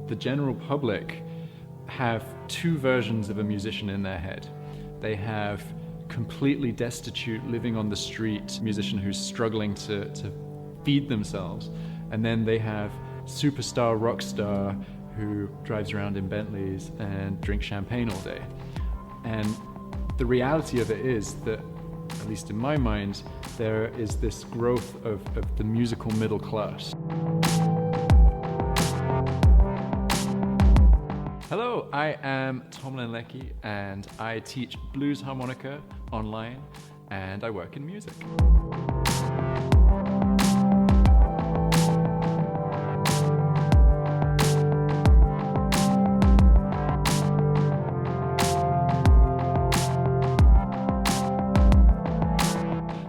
the general public have two versions of a musician in their head. They have completely destitute, living on the street musician who's struggling to feed themselves. And then they have superstar rock star who drives around in Bentleys and drinks champagne all day. And the reality of it is that, at least in my mind, there is this growth of the musical middle class. Hello, I am Tomlin Leckie and I teach blues harmonica online and I work in music.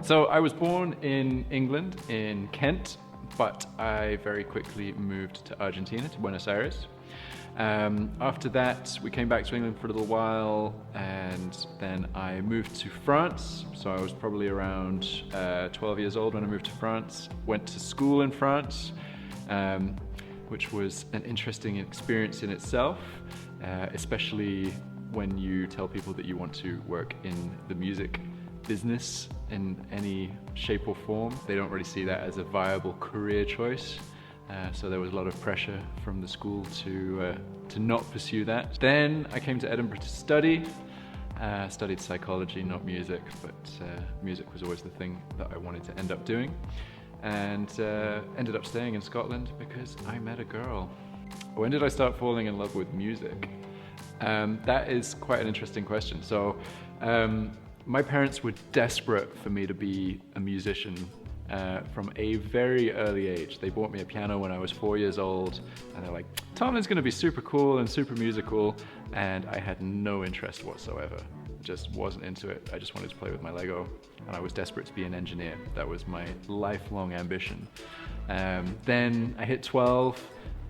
So I was born in England, in Kent, but I very quickly moved to Argentina, to Buenos Aires. After that, we came back to England for a little while, and then I moved to France. So I was probably around 12 years old when I moved to France. Went to school in France, which was an interesting experience in itself, especially when you tell people that you want to work in the music business in any shape or form. They don't really see that as a viable career choice. So there was a lot of pressure from the school to not pursue that. Then I came to Edinburgh to study. Studied psychology, not music, but music was always the thing that I wanted to end up doing. And ended up staying in Scotland because I met a girl. When did I start falling in love with music? That is quite an interesting question. So my parents were desperate for me to be a musician from a very early age. They bought me a piano when I was 4 years old, and they're like, Tomlin's gonna be super cool and super musical, and I had no interest whatsoever. Just wasn't into it. I just wanted to play with my Lego, and I was desperate to be an engineer. That was my lifelong ambition. Then I hit 12,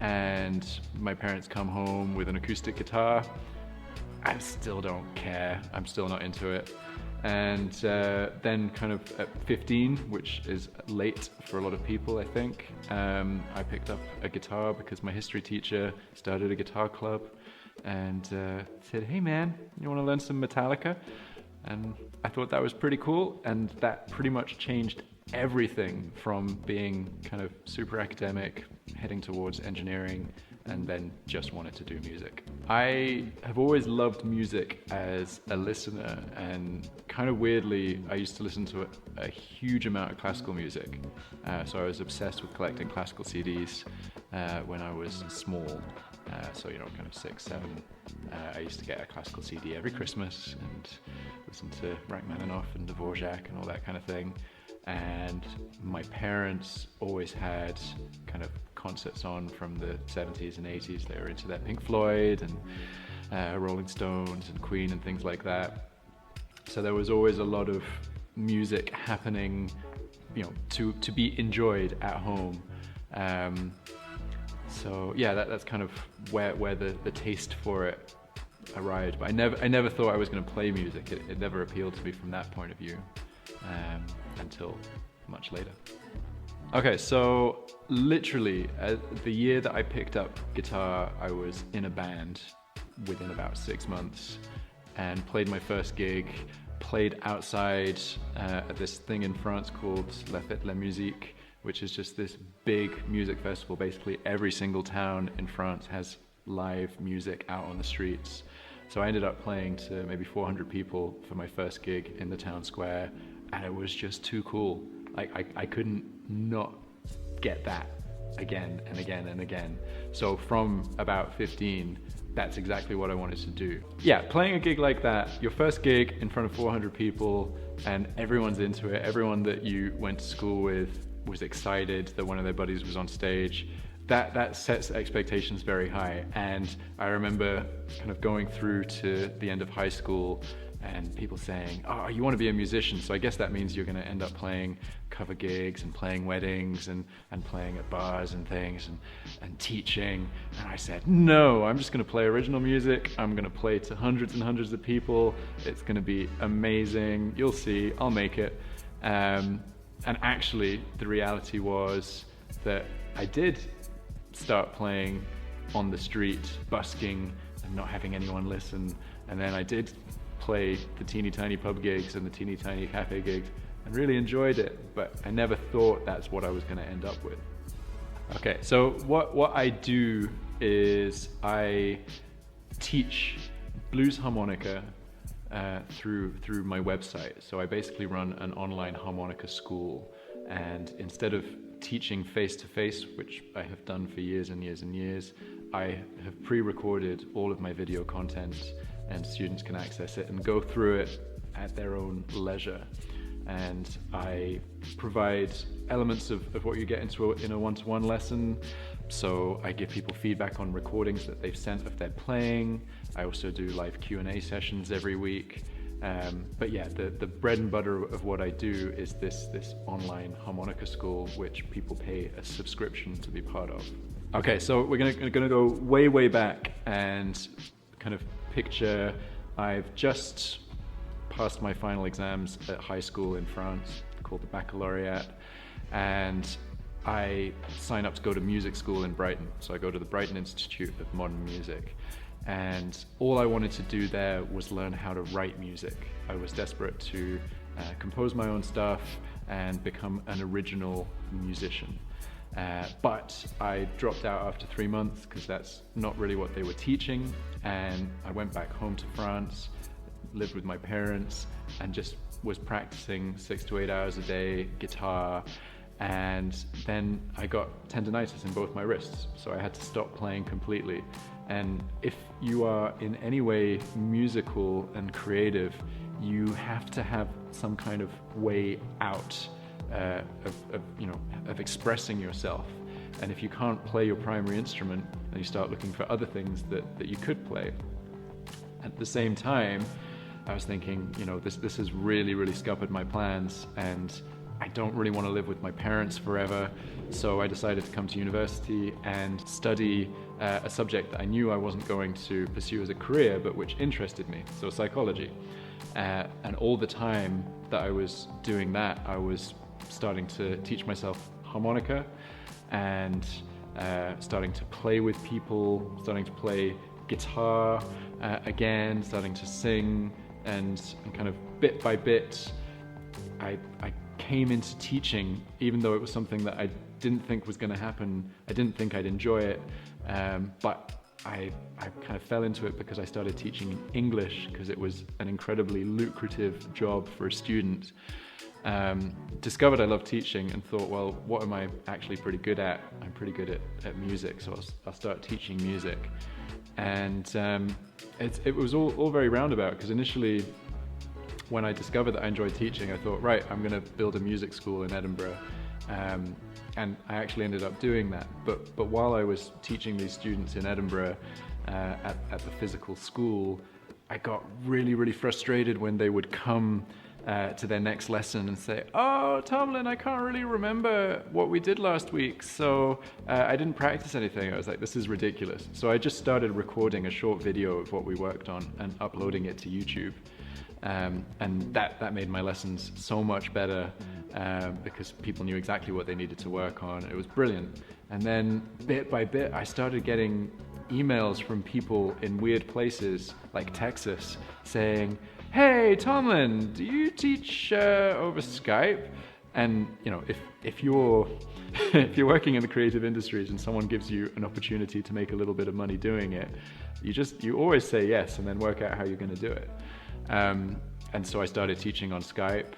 and my parents come home with an acoustic guitar. I still don't care. I'm still not into it. And then kind of at 15, which is late for a lot of people, I think, I picked up a guitar because my history teacher started a guitar club and said, hey man, you want to learn some Metallica? And I thought that was pretty cool, and that pretty much changed everything from being kind of super academic, heading towards engineering, and then just wanted to do music. I have always loved music as a listener, and kind of weirdly, I used to listen to a huge amount of classical music. So I was obsessed with collecting classical CDs when I was small. So, you know, kind of 6, 7. I used to get a classical CD every Christmas and listen to Rachmaninoff and Dvorak and all that kind of thing. And my parents always had kind of concerts on from the 70s and 80s. They were into that Pink Floyd and Rolling Stones and Queen and things like that. So there was always a lot of music happening, you know, to be enjoyed at home. So yeah, that's kind of where the taste for it arrived. But I never thought I was going to play music. It never appealed to me from that point of view. Until much later. Okay, so literally the year that I picked up guitar, I was in a band within about 6 months and played my first gig, played outside at this thing in France called La Fête de la Musique, which is just this big music festival. Basically every single town in France has live music out on the streets. So I ended up playing to maybe 400 people for my first gig in the town square, and it was just too cool. I couldn't not get that again and again and again. So from about 15, that's exactly what I wanted to do. Yeah, playing a gig like that, your first gig in front of 400 people, and everyone's into it. Everyone that you went to school with was excited that one of their buddies was on stage. That sets expectations very high. And I remember kind of going through to the end of high school and people saying, oh, you want to be a musician, so I guess that means you're going to end up playing cover gigs and playing weddings and playing at bars and things and teaching. And I said, no, I'm just going to play original music. I'm going to play to hundreds and hundreds of people. It's going to be amazing. You'll see, I'll make it. And actually, the reality was that I did start playing on the street, busking and not having anyone listen. And then I did play the teeny tiny pub gigs and the teeny tiny cafe gigs and really enjoyed it, but I never thought that's what I was going to end up with. Okay, so what I do is I teach blues harmonica through my website. So I basically run an online harmonica school, and instead of teaching face-to-face, which I have done for years and years and years, I have pre-recorded all of my video content, and students can access it and go through it at their own leisure. And I provide elements of what you get into in a one-to-one lesson. So I give people feedback on recordings that they've sent of their playing. I also do live Q&A sessions every week. But yeah, the bread and butter of what I do is this online harmonica school, which people pay a subscription to be part of. Okay, so we're gonna go way back and kind of picture I've just passed my final exams at high school in France, called the baccalaureate, and I sign up to go to music school in Brighton. So I go to the Brighton Institute of Modern Music, and all I wanted to do there was learn how to write music. I was desperate to compose my own stuff and become an original musician. But I dropped out after 3 months because that's not really what they were teaching, and I went back home to France, lived with my parents, and just was practicing 6 to 8 hours a day guitar. And then I got tendonitis in both my wrists, so I had to stop playing completely. And if you are in any way musical and creative, you have to have some kind of way out of expressing yourself. And if you can't play your primary instrument, then you start looking for other things that you could play. At the same time, I was thinking, this has really scuppered my plans, and I don't really want to live with my parents forever. So I decided to come to university and study a subject that I knew I wasn't going to pursue as a career, but which interested me, so psychology. And all the time that I was doing that, I was starting to teach myself harmonica and starting to play with people, starting to play guitar again, starting to sing, and kind of bit by bit, I came into teaching, even though it was something that I didn't think was going to happen. I didn't think I'd enjoy it, but I kind of fell into it because I started teaching English, because it was an incredibly lucrative job for a student. Discovered I loved teaching and thought, well, what am I actually pretty good at? I'm pretty good at music, so I'll start teaching music. And it was all very roundabout, because initially, when I discovered that I enjoyed teaching, I thought, right, I'm going to build a music school in Edinburgh. And I actually ended up doing that. But while I was teaching these students in Edinburgh at the physical school, I got really frustrated when they would come to their next lesson and say, oh, Tomlin, I can't really remember what we did last week, so I didn't practice anything. I was like, this is ridiculous. So I just started recording a short video of what we worked on and uploading it to YouTube. And that made my lessons so much better because people knew exactly what they needed to work on. It was brilliant. And then bit by bit, I started getting emails from people in weird places like Texas saying, hey, Tomlin, do you teach over Skype? And if you're if you're working in the creative industries and someone gives you an opportunity to make a little bit of money doing it, you always say yes and then work out how you're going to do it. And so I started teaching on Skype,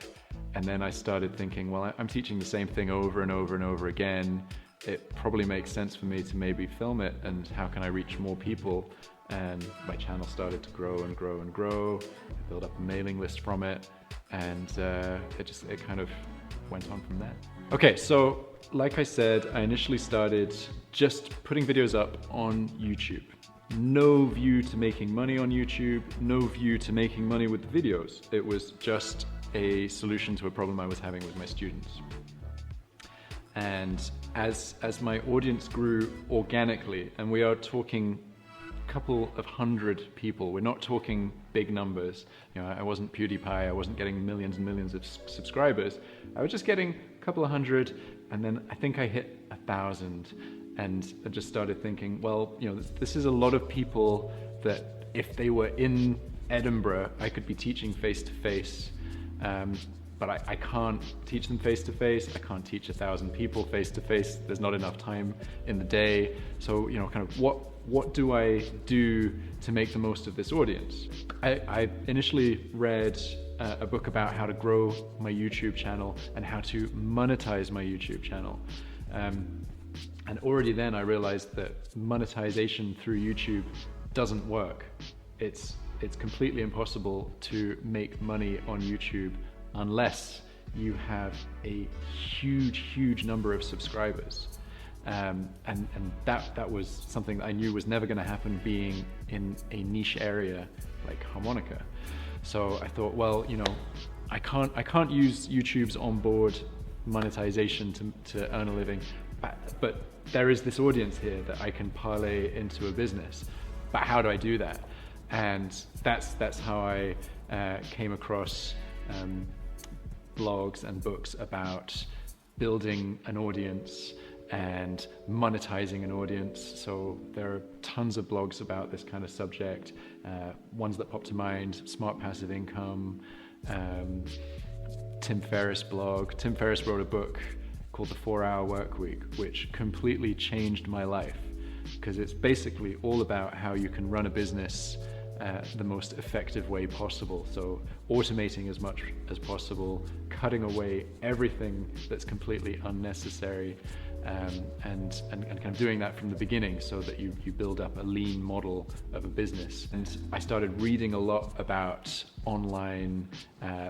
and then I started thinking, well, I'm teaching the same thing over and over and over again. It probably makes sense for me to maybe film it, and how can I reach more people? And my channel started to grow and grow and grow. I built up a mailing list from it, and it kind of went on from there. Okay, so like I said, I initially started just putting videos up on YouTube. No view to making money on YouTube, no view to making money with the videos. It was just a solution to a problem I was having with my students. And as my audience grew organically, and we are talking a couple of hundred people, we're not talking big numbers. I wasn't PewDiePie, I wasn't getting millions and millions of subscribers. I was just getting a couple of hundred, and then I think I hit 1,000. And I just started thinking, well, you know, this is a lot of people that if they were in Edinburgh, I could be teaching face-to-face, but I can't teach them face-to-face. I can't teach 1,000 people face-to-face. There's not enough time in the day. So, you know, kind of what do I do to make the most of this audience? I initially read a book about how to grow my YouTube channel and how to monetize my YouTube channel. And already then I realized that monetization through YouTube doesn't work. It's completely impossible to make money on YouTube unless you have a huge number of subscribers. And that was something that I knew was never going to happen being in a niche area like harmonica. So I thought, well, you know, I can't use YouTube's onboard monetization to earn a living, but there is this audience here that I can parlay into a business. But how do I do that? And that's how I came across blogs and books about building an audience and monetizing an audience. So there are tons of blogs about this kind of subject. Ones that pop to mind: Smart Passive Income, Tim Ferriss blog. Tim Ferriss wrote a book called The 4-Hour Workweek, which completely changed my life, because it's basically all about how you can run a business the most effective way possible. So automating as much as possible, cutting away everything that's completely unnecessary, and kind of doing that from the beginning so that you build up a lean model of a business. And I started reading a lot about online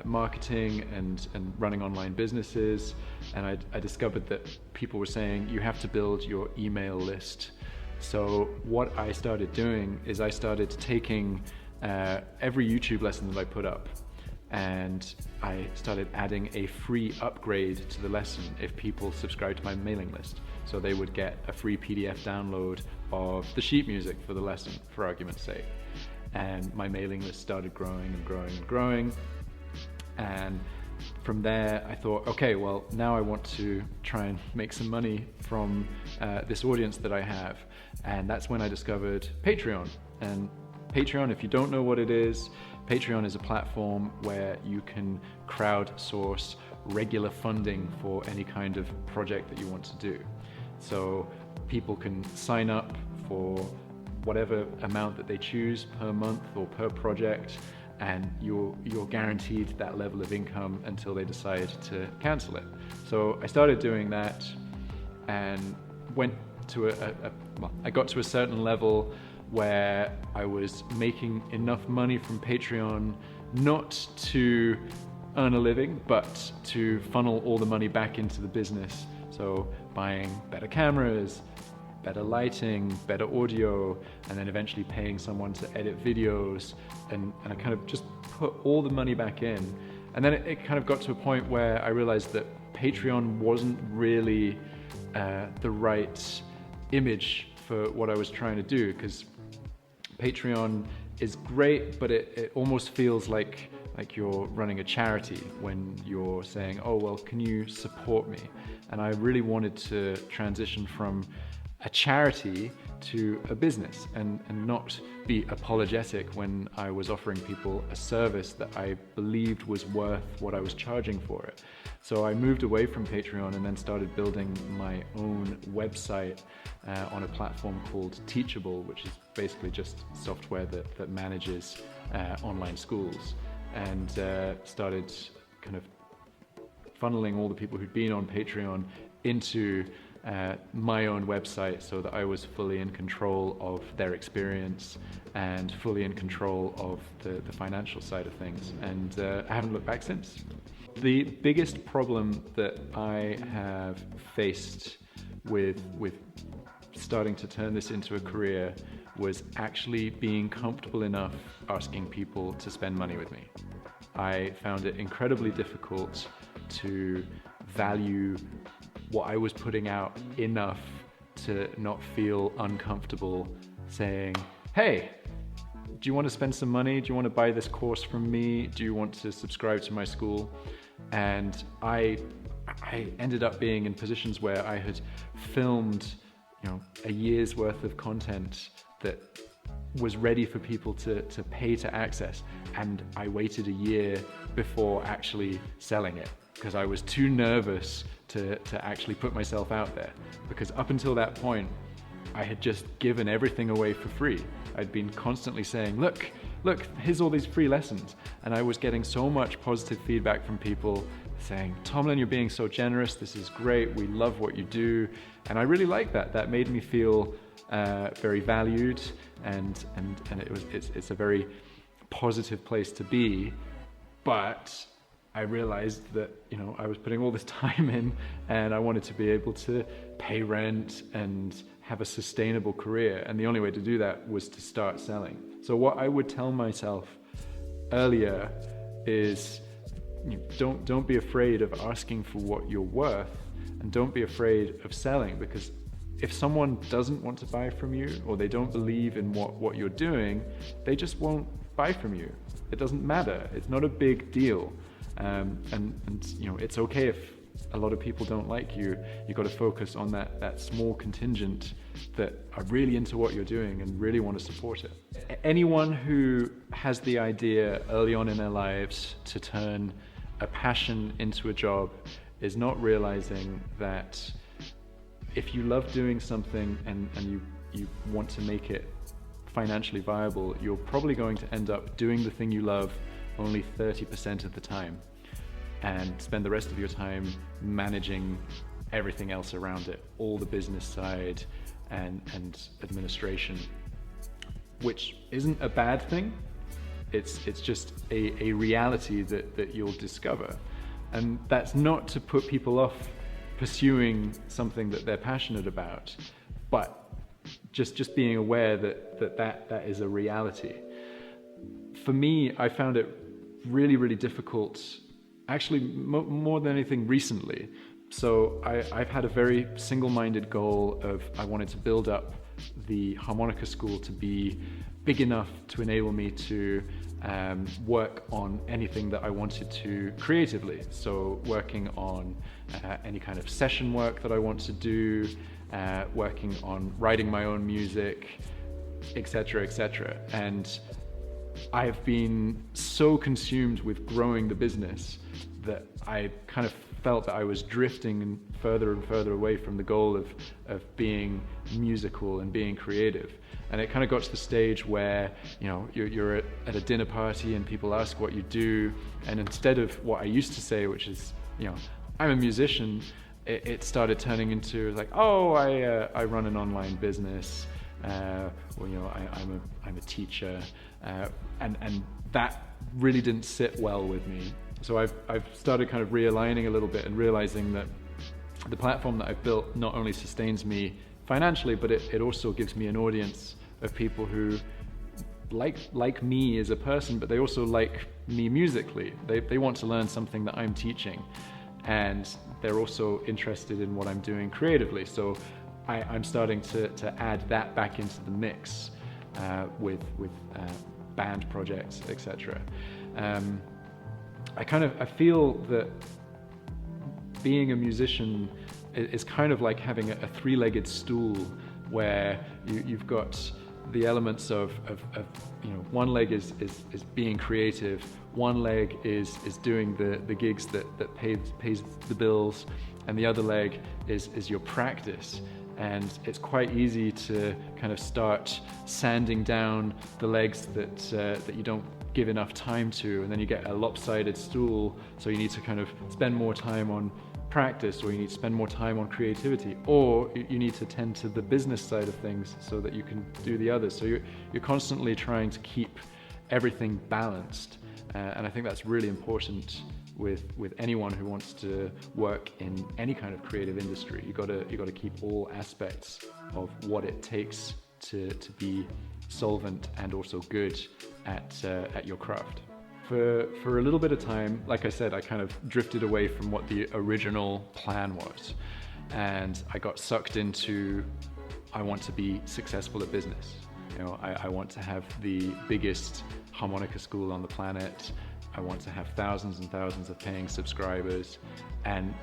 marketing and running online businesses, and I discovered that people were saying you have to build your email list. So what I started doing is I started taking every YouTube lesson that I put up, and I started adding a free upgrade to the lesson if people subscribe to my mailing list. So they would get a free PDF download of the sheet music for the lesson, for argument's sake. And my mailing list started growing and growing and growing. And from there I thought, okay, well, now I want to try and make some money from this audience that I have. And that's when I discovered Patreon. And Patreon, if you don't know what it is, Patreon is a platform where you can crowdsource regular funding for any kind of project that you want to do. So people can sign up for whatever amount that they choose per month or per project, and you're guaranteed that level of income until they decide to cancel it. So I started doing that and went to I got to a certain level where I was making enough money from Patreon not to earn a living, but to funnel all the money back into the business. So buying better cameras, better lighting, better audio, and then eventually paying someone to edit videos, and I kind of just put all the money back in. And then it kind of got to a point where I realized that Patreon wasn't really the right image for what I was trying to do, because Patreon is great, but it almost feels like you're running a charity when you're saying, oh, well, can you support me? And I really wanted to transition from a charity to a business and not be apologetic when I was offering people a service that I believed was worth what I was charging for it. So I moved away from Patreon and then started building my own website on a platform called Teachable, which is basically just software that manages online schools, and started kind of funneling all the people who'd been on Patreon into my own website, so that I was fully in control of their experience and fully in control of the financial side of things. And I haven't looked back since. The biggest problem that I have faced with starting to turn this into a career was actually being comfortable enough asking people to spend money with me. I found it incredibly difficult to value what I was putting out enough to not feel uncomfortable saying, hey, do you want to spend some money? Do you want to buy this course from me? Do you want to subscribe to my school? And I ended up being in positions where I had filmed a year's worth of content that was ready for people to pay to access, and I waited a year before actually selling it because I was too nervous to actually put myself out there, because up until that point I had just given everything away for free. I'd been constantly saying, look, here's all these free lessons, and I was getting so much positive feedback from people saying, Tomlin, you're being so generous, this is great, we love what you do. And I really liked that. That made me feel very valued, and it's a very positive place to be. But I realized that I was putting all this time in, and I wanted to be able to pay rent and have a sustainable career, and the only way to do that was to start selling. So what I would tell myself earlier is, don't be afraid of asking for what you're worth, and don't be afraid of selling, because if someone doesn't want to buy from you, or they don't believe in what you're doing, they just won't buy from you. It doesn't matter. It's not a big deal. And it's okay if a lot of people don't like you. You've got to focus on that small contingent that are really into what you're doing and really want to support it. Anyone who has the idea early on in their lives to turn a passion into a job is not realizing that if you love doing something and you want to make it financially viable, you're probably going to end up doing the thing you love only 30% of the time, and spend the rest of your time managing everything else around it, all the business side and administration, which isn't a bad thing. It's just a reality that you'll discover. And that's not to put people off pursuing something that they're passionate about, but just being aware that is a reality. For me, I found it really, really difficult, actually more than anything recently. So I've had a very single-minded goal of, I wanted to build up the harmonica school to be big enough to enable me to work on anything that I wanted to creatively. So working on any kind of session work that I want to do, working on writing my own music, etc., etc. And I've been so consumed with growing the business that I kind of felt that I was drifting further and further away from the goal of being musical and being creative. And it kind of got to the stage where, you're at a dinner party and people ask what you do, and instead of what I used to say, which is, I'm a musician, it started turning into like, oh, I run an online business, or I'm a teacher, and that really didn't sit well with me. So I've started kind of realigning a little bit and realizing that the platform that I've built not only sustains me financially, but it also gives me an audience of people who like me as a person, but they also like me musically. They want to learn something that I'm teaching, and they're also interested in what I'm doing creatively. So I'm starting to add that back into the mix with band projects, etc. I feel that being a musician is kind of like having a three-legged stool, where you've got the elements of one leg is being creative, one leg is doing the gigs that pays the bills, and the other leg is your practice. And it's quite easy to kind of start sanding down the legs that you don't give enough time to, and then you get a lopsided stool, so you need to kind of spend more time on practice, or you need to spend more time on creativity, or you need to tend to the business side of things so that you can do the others. So you're constantly trying to keep everything balanced, and I think that's really important with anyone who wants to work in any kind of creative industry. You got to keep all aspects of what it takes to be solvent and also good at your craft. For a little bit of time, like I said, I kind of drifted away from what the original plan was, and I got sucked into, I want to be successful at business. I want to have the biggest harmonica school on the planet. I want to have thousands and thousands of paying subscribers, and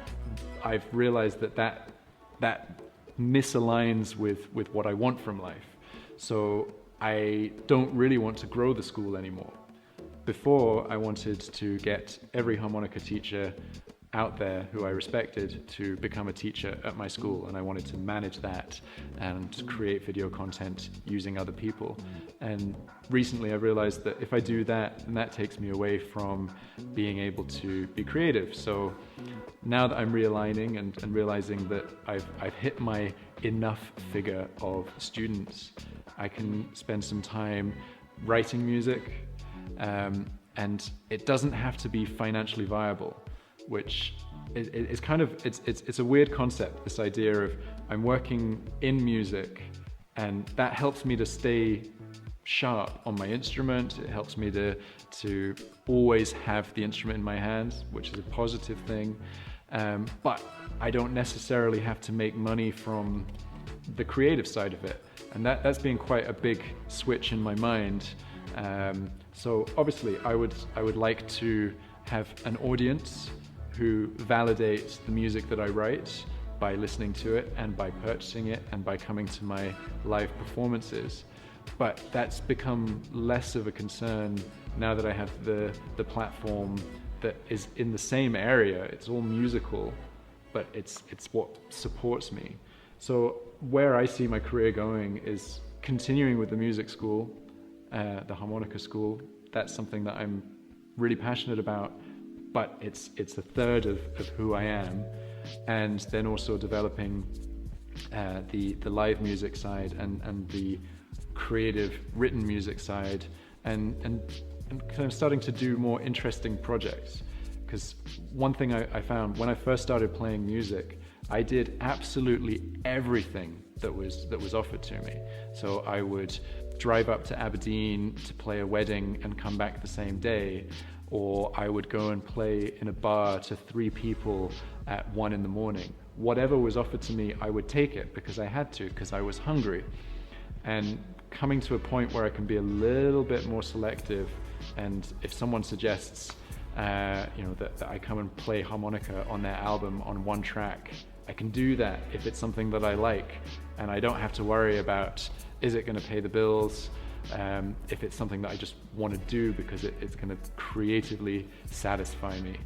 I've realized that misaligns with what I want from life. So I don't really want to grow the school anymore. Before, I wanted to get every harmonica teacher out there who I respected to become a teacher at my school, and I wanted to manage that and create video content using other people. And recently I realized that if I do that, then that takes me away from being able to be creative. So now that I'm realigning and realizing that I've hit my enough figure of students, I can spend some time writing music, and it doesn't have to be financially viable, which is kind of, it's a weird concept, this idea of I'm working in music, and that helps me to stay sharp on my instrument. It helps me to always have the instrument in my hands, which is a positive thing. But I don't necessarily have to make money from the creative side of it. And that's been quite a big switch in my mind. So obviously I would like to have an audience who validates the music that I write by listening to it and by purchasing it and by coming to my live performances. But that's become less of a concern now that I have the platform that is in the same area. It's all musical, but it's what supports me. So where I see my career going is continuing with the music school, the harmonica school. That's something that I'm really passionate about, but it's a third of who I am. And then also developing the live music side and the creative written music side, and kind of starting to do more interesting projects. Because one thing I found when I first started playing music, I did absolutely everything that was offered to me. So I would drive up to Aberdeen to play a wedding and come back the same day, or I would go and play in a bar to 3 people at 1 in the morning. Whatever was offered to me, I would take it because I had to, because I was hungry. And coming to a point where I can be a little bit more selective, and if someone suggests that I come and play harmonica on their album on 1 track, I can do that if it's something that I like, and I don't have to worry about, is it going to pay the bills, if it's something that I just want to do because it's going to creatively satisfy me.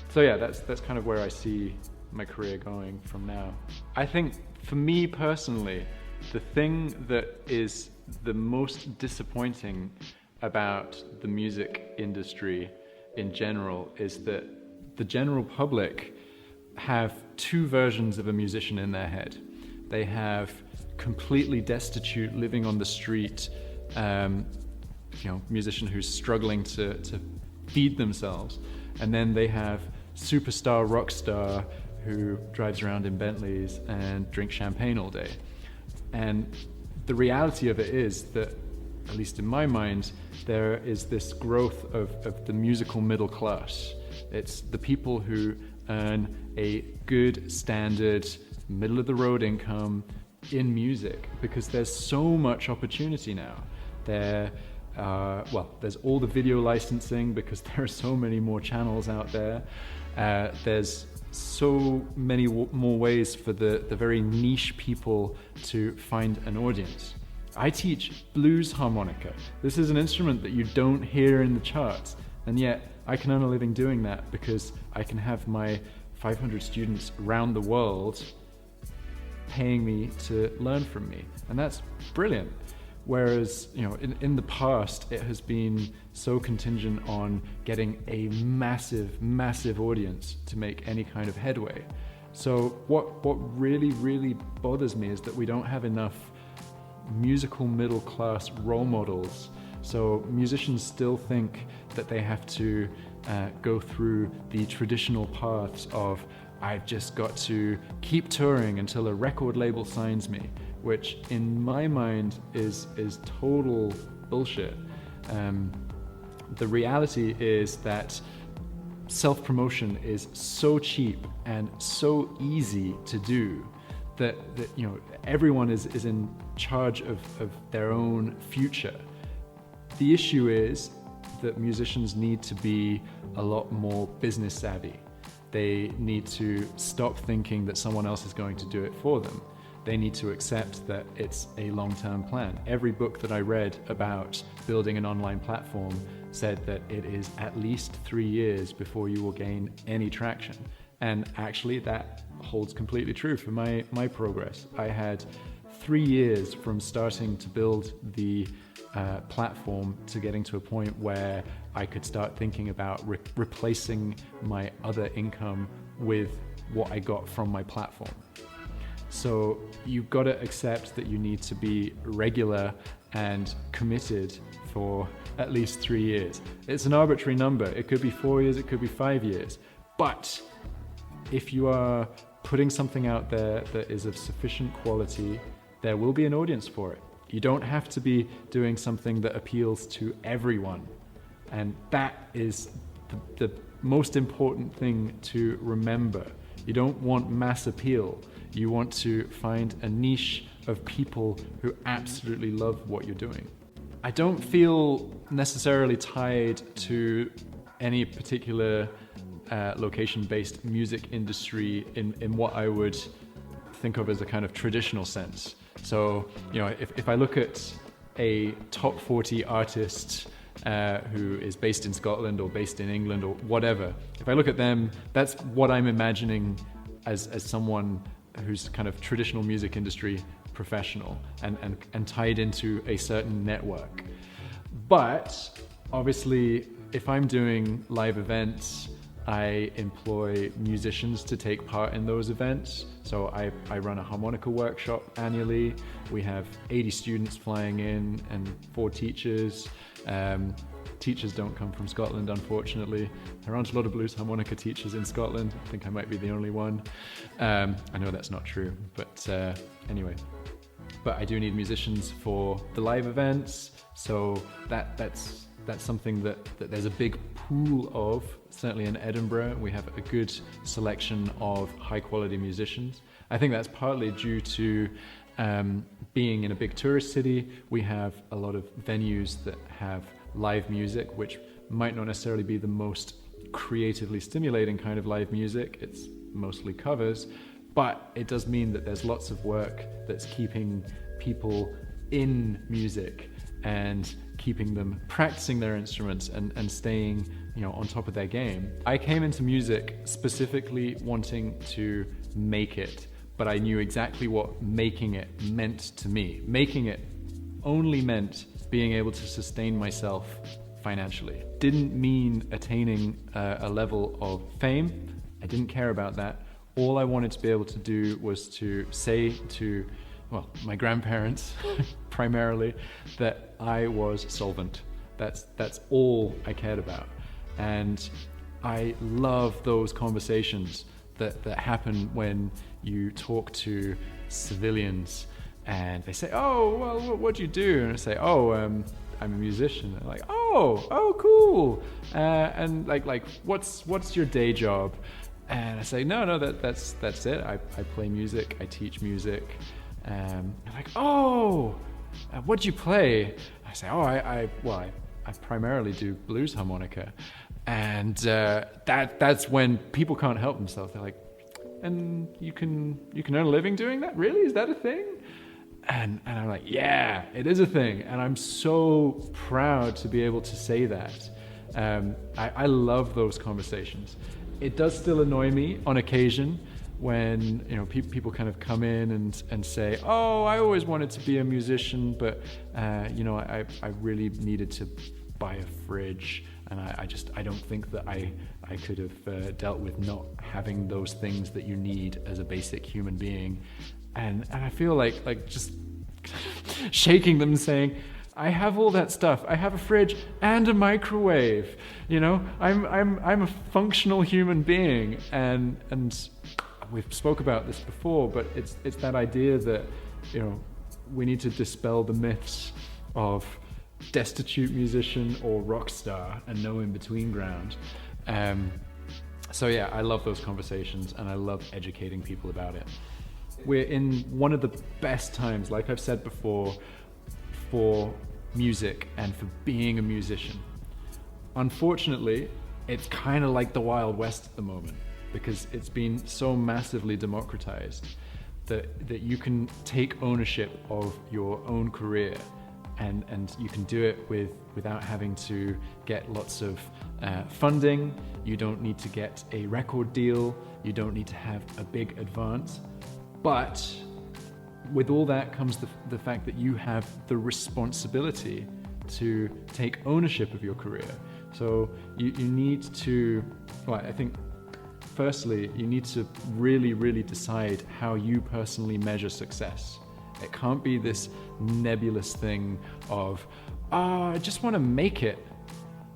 So yeah, that's kind of where I see my career going from now. I think for me personally, the thing that is the most disappointing about the music industry in general is that the general public have 2 versions of a musician in their head. They have completely destitute, living on the street, musician who's struggling to feed themselves, and then they have superstar rock star who drives around in Bentleys and drinks champagne all day. And the reality of it is that, at least in my mind, there is this growth of the musical middle class. It's the people who earn a good standard middle of the road income in music, because there's so much opportunity now. There's all the video licensing because there are so many more channels out there. There's so many more ways for the very niche people to find an audience. I teach blues harmonica. This is an instrument that you don't hear in the charts, and yet I can earn a living doing that because I can have my 500 students around the world paying me to learn from me, and that's brilliant. Whereas, in the past, it has been so contingent on getting a massive audience to make any kind of headway. So what really, really bothers me is that we don't have enough musical middle class role models. So musicians still think that they have to go through the traditional paths of, I've just got to keep touring until a record label signs me, which in my mind is total bullshit. The reality is that self-promotion is so cheap and so easy to do that everyone is in charge of their own future. The issue is that musicians need to be a lot more business savvy. They need to stop thinking that someone else is going to do it for them. They need to accept that it's a long-term plan. Every book that I read about building an online platform said that it is at least 3 years before you will gain any traction. And actually that holds completely true for my progress. I had 3 years from starting to build the platform to getting to a point where I could start thinking about replacing my other income with what I got from my platform. So you've got to accept that you need to be regular and committed for at least 3 years. It's an arbitrary number. It could be 4 years, it could be 5 years. But if you are putting something out there that is of sufficient quality, there will be an audience for it. You don't have to be doing something that appeals to everyone. And that is the most important thing to remember. You don't want mass appeal. You want to find a niche of people who absolutely love what you're doing. I don't feel necessarily tied to any particular location-based music industry in what I would think of as a kind of traditional sense. So, if I look at a top 40 artist who is based in Scotland or based in England or whatever, if I look at them, that's what I'm imagining as someone who's kind of traditional music industry professional and tied into a certain network. But obviously, if I'm doing live events, I employ musicians to take part in those events. So I run a harmonica workshop annually. We have 80 students flying in and 4 teachers. Teachers don't come from Scotland, unfortunately. There aren't a lot of blues harmonica teachers in Scotland. I think I might be the only one. I know that's not true, but anyway. But I do need musicians for the live events, so that's something that there's a big pool of. Certainly in Edinburgh, we have a good selection of high-quality musicians. I think that's partly due to being in a big tourist city. We have a lot of venues that have live music, which might not necessarily be the most creatively stimulating kind of live music. It's mostly covers, but it does mean that there's lots of work that's keeping people in music and keeping them practicing their instruments and staying, on top of their game. I came into music specifically wanting to make it, but I knew exactly what making it meant to me. Making it only meant being able to sustain myself financially. Didn't mean attaining a level of fame. I didn't care about that. All I wanted to be able to do was to say to, my grandparents primarily, that I was solvent. That's all I cared about. And I love those conversations that happen when you talk to civilians and they say, "Oh, well, what do you do?" And I say, "Oh, I'm a musician." And they're like, "Oh, cool." And like, what's your day job? And I say, no, that's it. I play music. I teach music. And like, "Oh, what do you play?" I say, "Oh, I primarily do blues harmonica." And that's when people can't help themselves. They're like, "And you can earn a living doing that? Really? Is that a thing?" And I'm like, "Yeah, it is a thing." And I'm so proud to be able to say that. I love those conversations. It does still annoy me on occasion when people kind of come in and say, "Oh, I always wanted to be a musician, but I really needed to buy a fridge, and I don't think that I could have dealt with not having those things that you need as a basic human being." And I feel like just shaking them, saying, "I have all that stuff. I have a fridge and a microwave. I'm a functional human being." And we've spoke about this before, but it's that idea that we need to dispel the myths of destitute musician or rock star and no in between ground. So yeah, I love those conversations and I love educating people about it. We're in one of the best times, like I've said before, for music and for being a musician. Unfortunately, it's kind of like the Wild West at the moment. because it's been so massively democratized that you can take ownership of your own career, and you can do it without having to get lots of funding. You don't need to get a record deal. You don't need to have a big advance. But with all that comes the fact that you have the responsibility to take ownership of your career. So you need to, well, I think firstly, you need to really, really decide how you personally measure success. It can't be this nebulous thing of, I just want to make it,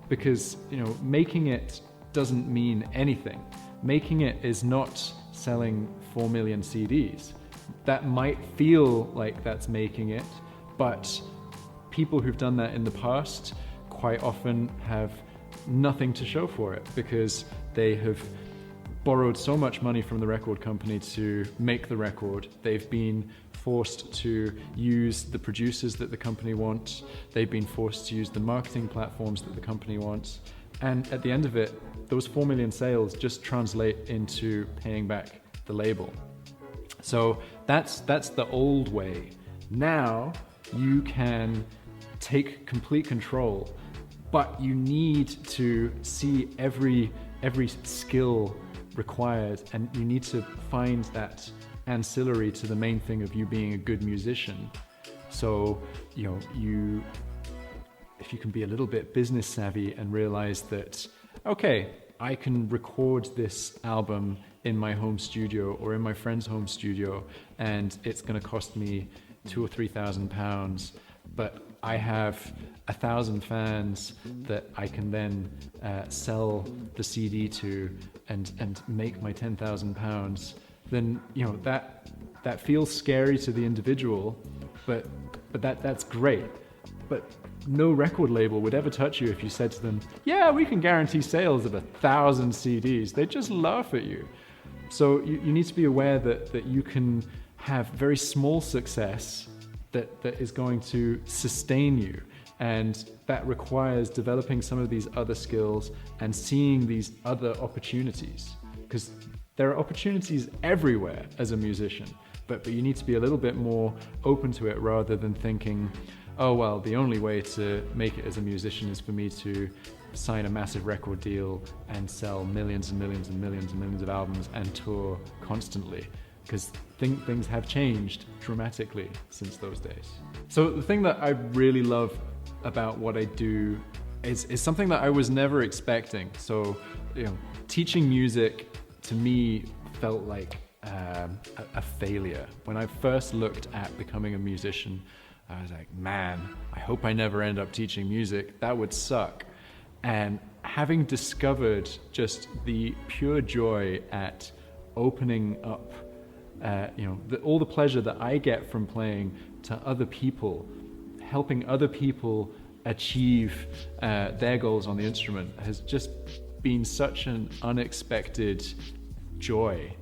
because, making it doesn't mean anything. Making it is not selling 4 million CDs. That might feel like that's making it, but people who've done that in the past quite often have nothing to show for it, because they have borrowed so much money from the record company to make the record. They've been forced to use the producers that the company wants. They've been forced to use the marketing platforms that the company wants. And at the end of it, those 4 million sales just translate into paying back the label. So that's the old way. Now you can take complete control, but you need to see every skill required, and you need to find that ancillary to the main thing of you being a good musician. So, if you can be a little bit business savvy and realize that, okay, I can record this album in my home studio or in my friend's home studio, and it's going to cost me £2,000 or £3,000, but I have 1,000 fans that I can then sell the CD to and make my £10,000. Then that feels scary to the individual, but that's great. But no record label would ever touch you if you said to them, yeah, we can guarantee sales of 1,000 CDs. They'd just laugh at you. So you need to be aware that you can have very small success that is going to sustain you. And that requires developing some of these other skills and seeing these other opportunities, because there are opportunities everywhere as a musician, but you need to be a little bit more open to it, rather than thinking, oh, well, the only way to make it as a musician is for me to sign a massive record deal and sell millions and millions and millions and millions of albums and tour constantly, because things have changed dramatically since those days. So the thing that I really love about what I do is something that I was never expecting. So, teaching music to me felt like a failure. When I first looked at becoming a musician, I was like, man, I hope I never end up teaching music. That would suck. And having discovered just the pure joy at opening up, all the pleasure that I get from playing to other people, helping other people achieve their goals on the instrument, has just been such an unexpected joy.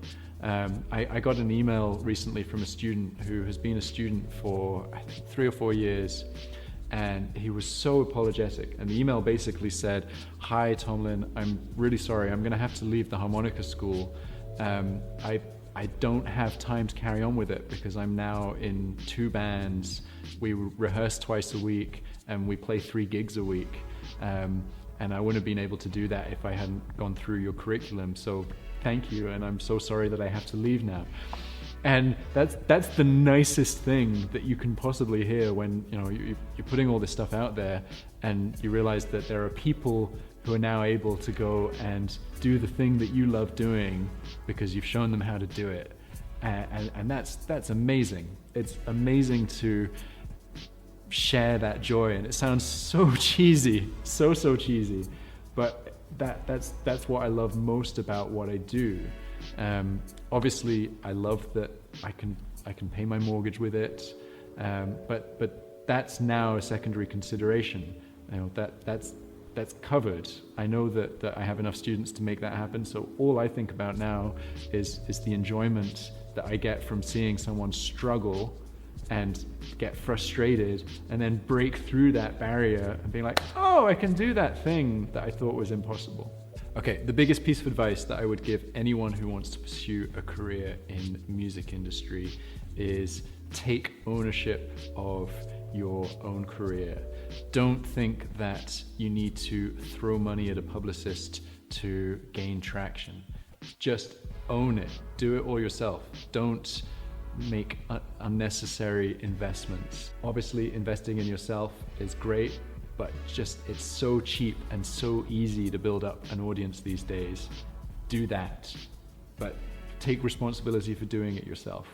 I got an email recently from a student who has been a student for, I think, 3 or 4 years, and he was so apologetic. And the email basically said, "Hi Tomlin, I'm really sorry, I'm going to have to leave the harmonica school. I don't have time to carry on with it because I'm now in 2 bands. We rehearse twice a week and we play 3 gigs a week. And I wouldn't have been able to do that if I hadn't gone through your curriculum. So thank you, and I'm so sorry that I have to leave now." And that's the nicest thing that you can possibly hear when you're putting all this stuff out there, and you realize that there are people who are now able to go and do the thing that you love doing because you've shown them how to do it. And that's amazing. It's amazing to share that joy, and it sounds so cheesy, so cheesy, but that's what I love most about what I do. Obviously, I love that I can pay my mortgage with it, but that's now a secondary consideration. That's covered. I know that I have enough students to make that happen. So all I think about now is the enjoyment that I get from seeing someone struggle and get frustrated and then break through that barrier and being like, oh, I can do that thing that I thought was impossible. Okay, the biggest piece of advice that I would give anyone who wants to pursue a career in music industry is take ownership of your own career. Don't think that you need to throw money at a publicist to gain traction. Just own it. Do it all yourself. Don't make unnecessary investments. Obviously, investing in yourself is great, but it's so cheap and so easy to build up an audience these days. Do that, but take responsibility for doing it yourself.